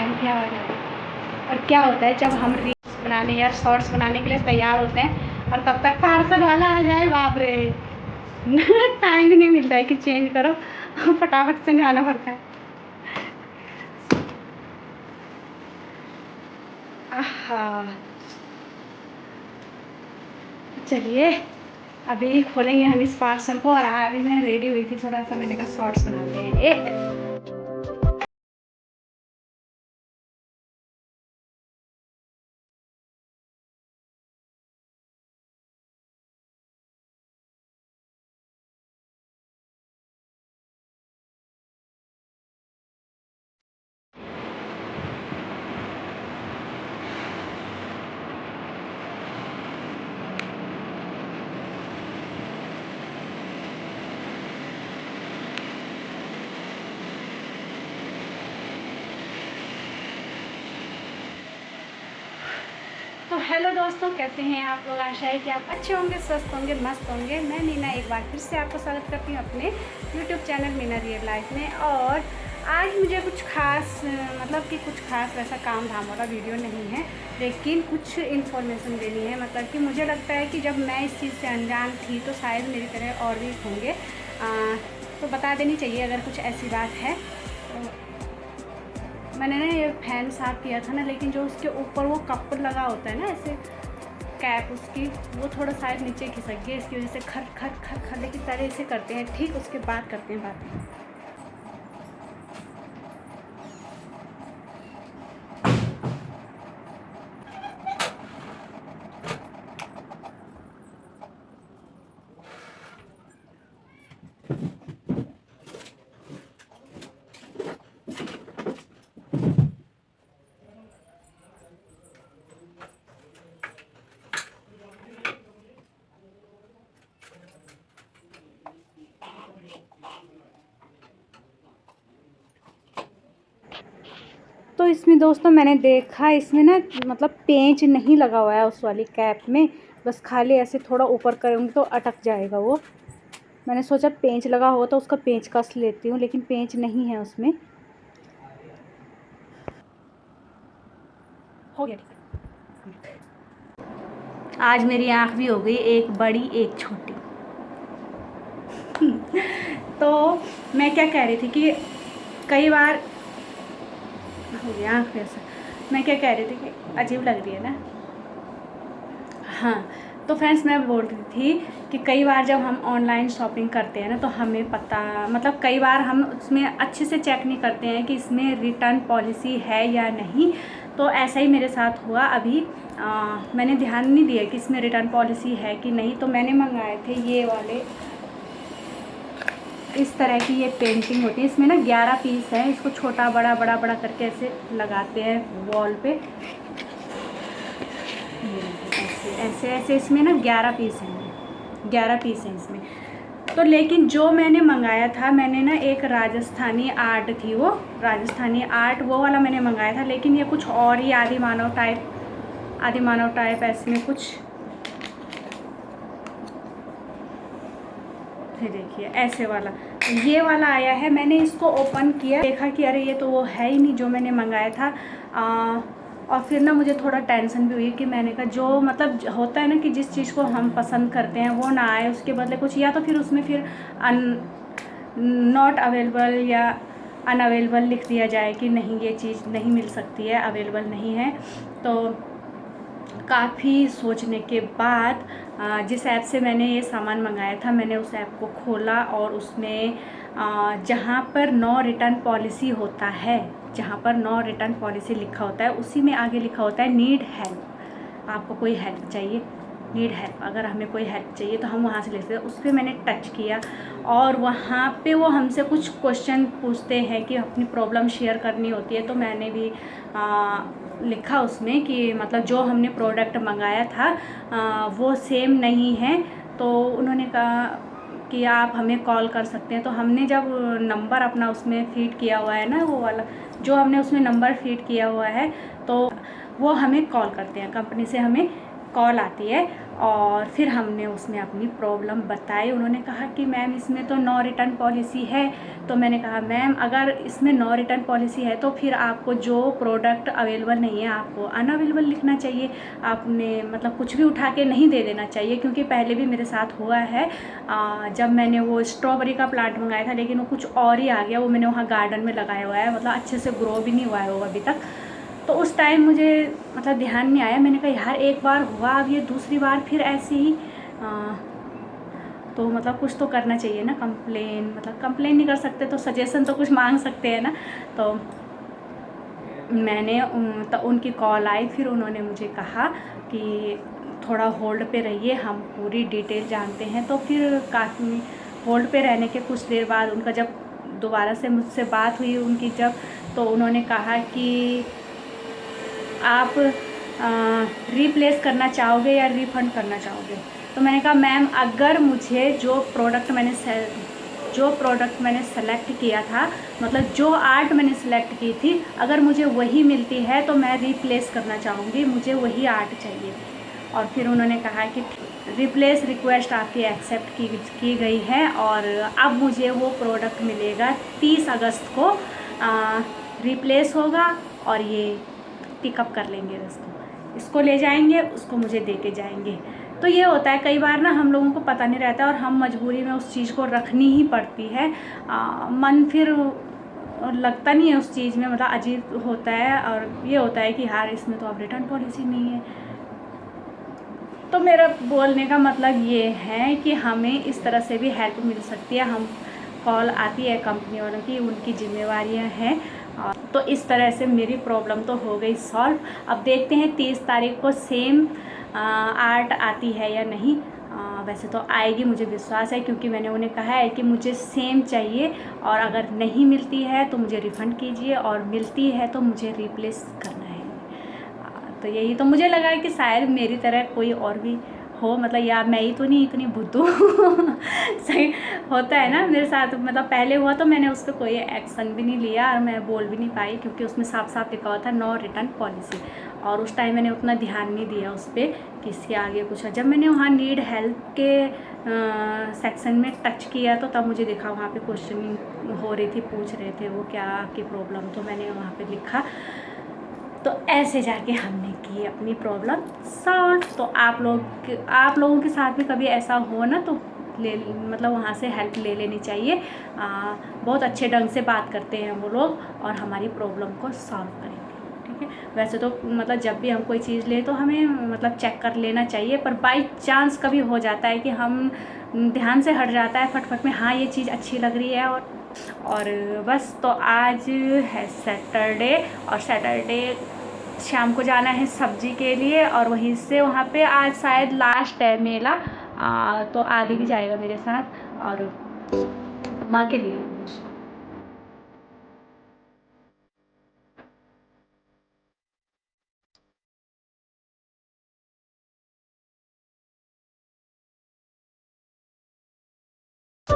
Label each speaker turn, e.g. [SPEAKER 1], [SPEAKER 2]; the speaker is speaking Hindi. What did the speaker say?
[SPEAKER 1] घंटियाँ बज रही। और क्या होता है, जब हम रील्स बनाने या शॉर्ट्स बनाने के लिए तैयार होते हैं और तब तक पार्सल वाला आ जाए, बाप रे टाइम ही नहीं मिलता है कि चेंज करो, फटाफट से जाना पड़ता है। आहा, चलिए अभी खोलेंगे हम इस पार्सल को। और अभी मैं रेडी हुई थी, थोड़ा सा मैंने कहा शॉर्ट्स बनाते हैं एक। तो हेलो दोस्तों, कैसे हैं आप लोग? आशा है कि आप अच्छे होंगे, स्वस्थ होंगे, मस्त होंगे। मैं मीना एक बार फिर से आपको स्वागत करती हूँ अपने YouTube channel Meena real life में। और आज मुझे कुछ खास मतलब कि कुछ खास वैसा काम धाम वाला वीडियो नहीं है, लेकिन कुछ इन्फॉर्मेशन देनी है। मतलब कि मुझे लगता है कि जब मैं इस चीज़ से अनजान थी तो शायद मेरी तरह और भी होंगे, तो बता देनी चाहिए अगर कुछ ऐसी बात है। मैंने ना ये फैन साफ़ किया था ना, लेकिन जो उसके ऊपर वो कप लगा होता है ना ऐसे कैप उसकी, वो थोड़ा शायद नीचे खिसक गया, इसकी वजह से खर खर खर खर की तरह से करते हैं। ठीक, उसके बाद करते हैं बात। तो इसमें दोस्तों मैंने देखा, इसमें ना मतलब पेंच नहीं लगा हुआ है उस वाली कैप में, बस खाली ऐसे थोड़ा ऊपर करूँगी तो अटक जाएगा वो। मैंने सोचा पेंच लगा होगा तो उसका पेंच कस लेती हूँ, लेकिन पेंच नहीं है उसमें। हो गया ठीक। आज मेरी आँख भी हो गई, एक बड़ी एक छोटी। तो मैं क्या कह रही थी कि कई बार हो गया आँख में ऐसा। मैं क्या कह रही थी कि अजीब लग रही है ना। हाँ, तो फ्रेंड्स मैं बोल रही थी कि कई बार जब हम ऑनलाइन शॉपिंग करते हैं ना, तो हमें पता मतलब कई बार हम उसमें अच्छे से चेक नहीं करते हैं कि इसमें रिटर्न पॉलिसी है या नहीं। तो ऐसा ही मेरे साथ हुआ अभी। मैंने ध्यान नहीं दिया कि इसमें रिटर्न पॉलिसी है कि नहीं, तो मैंने मंगाए थे ये वाले, इस तरह की ये पेंटिंग होती है। इसमें ना 11 पीस है, इसको छोटा बड़ा बड़ा बड़ा करके ऐसे लगाते हैं वॉल पे, ऐसे ऐसे ऐसे। इसमें ना 11 पीस हैं, 11 पीस हैं इसमें। तो लेकिन जो मैंने मंगाया था, मैंने ना एक राजस्थानी आर्ट थी, वो राजस्थानी आर्ट वो वाला मैंने मंगाया था। लेकिन ये कुछ और ही आदि मानव टाइप ऐसे में कुछ, ये देखिए ऐसे वाला, ये वाला आया है। मैंने इसको ओपन किया, देखा कि अरे ये तो वो है ही नहीं जो मैंने मंगाया था। और फिर ना मुझे थोड़ा टेंशन भी हुई कि मैंने कहा जो मतलब होता है ना कि जिस चीज़ को हम पसंद करते हैं वो ना आए, उसके बदले कुछ, या तो फिर उसमें फिर नॉट अवेलेबल या अनअवेलेबल लिख दिया जाए कि नहीं ये चीज़ नहीं मिल सकती है, अवेलेबल नहीं है। तो काफ़ी सोचने के बाद जिस ऐप से मैंने ये सामान मंगाया था, मैंने उस ऐप को खोला और उसमें जहाँ पर नो रिटर्न पॉलिसी होता है, जहाँ पर नो रिटर्न पॉलिसी लिखा होता है, उसी में आगे लिखा होता है नीड हेल्प। आपको कोई हेल्प चाहिए, नीड हेल्प, अगर हमें कोई हेल्प चाहिए तो हम वहाँ से ले सकते हैं। उस पर मैंने टच किया और वहाँ पे वो हमसे कुछ क्वेश्चन पूछते हैं कि अपनी प्रॉब्लम शेयर करनी होती है। तो मैंने भी लिखा उसमें कि मतलब जो हमने प्रोडक्ट मंगाया था वो सेम नहीं है। तो उन्होंने कहा कि आप हमें कॉल कर सकते हैं। तो हमने जब नंबर अपना उसमें फीड किया हुआ है ना, वो वाला जो हमने उसमें नंबर फीड किया हुआ है, तो वो हमें कॉल करते हैं, कंपनी से हमें कॉल आती है और फिर हमने उसमें अपनी प्रॉब्लम बताई। उन्होंने कहा कि मैम इसमें तो नो रिटर्न पॉलिसी है। तो मैंने कहा मैम अगर इसमें नो रिटर्न पॉलिसी है तो फिर आपको जो प्रोडक्ट अवेलेबल नहीं है आपको अनअवेलेबल लिखना चाहिए। आपने मतलब कुछ भी उठा के नहीं दे देना चाहिए, क्योंकि पहले भी मेरे साथ हुआ है। जब मैंने वो स्ट्रॉबेरी का प्लांट मंगाया था लेकिन वो कुछ और ही आ गया। वो मैंने वहाँ गार्डन में लगाया हुआ है, मतलब अच्छे से ग्रो भी नहीं हुआ है वो अभी तक। तो उस टाइम मुझे मतलब ध्यान नहीं आया। मैंने कहा यार एक बार हुआ, अब ये दूसरी बार फिर ऐसे ही तो मतलब कुछ तो करना चाहिए ना। कंप्लेन मतलब कंप्लेन नहीं कर सकते तो सजेशन तो कुछ मांग सकते हैं ना। तो मैंने तो उनकी कॉल आई, फिर उन्होंने मुझे कहा कि थोड़ा होल्ड पे रहिए, हम पूरी डिटेल जानते हैं। तो फिर काफ़ी होल्ड पे रहने के कुछ देर बाद उनका जब दोबारा से मुझसे बात हुई उनकी जब, तो उन्होंने कहा कि आप रिप्लेस करना चाहोगे या रिफ़ंड करना चाहोगे। तो मैंने कहा मैम अगर मुझे जो प्रोडक्ट मैंने सेलेक्ट किया था, मतलब जो आर्ट मैंने सेलेक्ट की थी, अगर मुझे वही मिलती है तो मैं रिप्लेस करना चाहूँगी, मुझे वही आर्ट चाहिए। और फिर उन्होंने कहा कि रिप्लेस रिक्वेस्ट आपकी एक्सेप्ट की गई है और अब मुझे वो प्रोडक्ट मिलेगा 30 अगस्त को रिप्लेस होगा और ये पिकअप कर लेंगे, इसको ले जाएंगे, उसको मुझे दे के जाएंगे। तो ये होता है कई बार ना हम लोगों को पता नहीं रहता और हम मजबूरी में उस चीज़ को रखनी ही पड़ती है। मन फिर लगता नहीं है उस चीज़ में, मतलब अजीब होता है। और ये होता है कि यार इसमें तो अब रिटर्न पॉलिसी नहीं है। तो मेरा बोलने का मतलब ये है कि हमें इस तरह से भी हेल्प मिल सकती है। हम कॉल आती है कंपनी वालों की, उनकी जिम्मेवारियां हैं। तो इस तरह से मेरी प्रॉब्लम तो हो गई सॉल्व। अब देखते हैं 30 तारीख को सेम आर्ट आती है या नहीं। वैसे तो आएगी, मुझे विश्वास है, क्योंकि मैंने उन्हें कहा है कि मुझे सेम चाहिए और अगर नहीं मिलती है तो मुझे रिफ़ंड कीजिए और मिलती है तो मुझे रिप्लेस करना है। तो यही तो मुझे लगा कि शायद मेरी तरह कोई और भी हो, मतलब यार मैं ही तो नहीं इतनी बुद्धू सही होता है ना मेरे साथ। मतलब पहले हुआ तो मैंने उस पर कोई एक्शन भी नहीं लिया और मैं बोल भी नहीं पाई, क्योंकि उसमें साफ साफ लिखा हुआ था नो रिटर्न पॉलिसी। और उस टाइम मैंने उतना ध्यान नहीं दिया उस पर कि इसके आगे कुछ है। जब मैंने वहाँ नीड हेल्प के सेक्शन में टच किया तो तब मुझे देखा वहाँ पे क्वेश्चनिंग हो रही थी, पूछ रहे थे वो क्या आपकी प्रॉब्लम। तो मैंने वहाँ पे लिखा, तो ऐसे जाके हमने की अपनी प्रॉब्लम सॉल्व। तो आप लोगों के साथ भी कभी ऐसा हो ना तो मतलब वहाँ से हेल्प ले लेनी चाहिए। बहुत अच्छे ढंग से बात करते हैं वो लोग और हमारी प्रॉब्लम को सॉल्व करेंगे। ठीक है, वैसे तो मतलब जब भी हम कोई चीज़ लें तो हमें मतलब चेक कर लेना चाहिए, पर बाई चांस कभी हो जाता है कि हम ध्यान से हट जाता है फटफट में, हाँ ये चीज़ अच्छी लग रही है। और बस, तो आज है सैटरडे और सैटरडे शाम को जाना है सब्जी के लिए और वहीं से वहाँ पे आज शायद लास्ट है मेला। तो आदि भी जाएगा मेरे साथ और माँ के लिए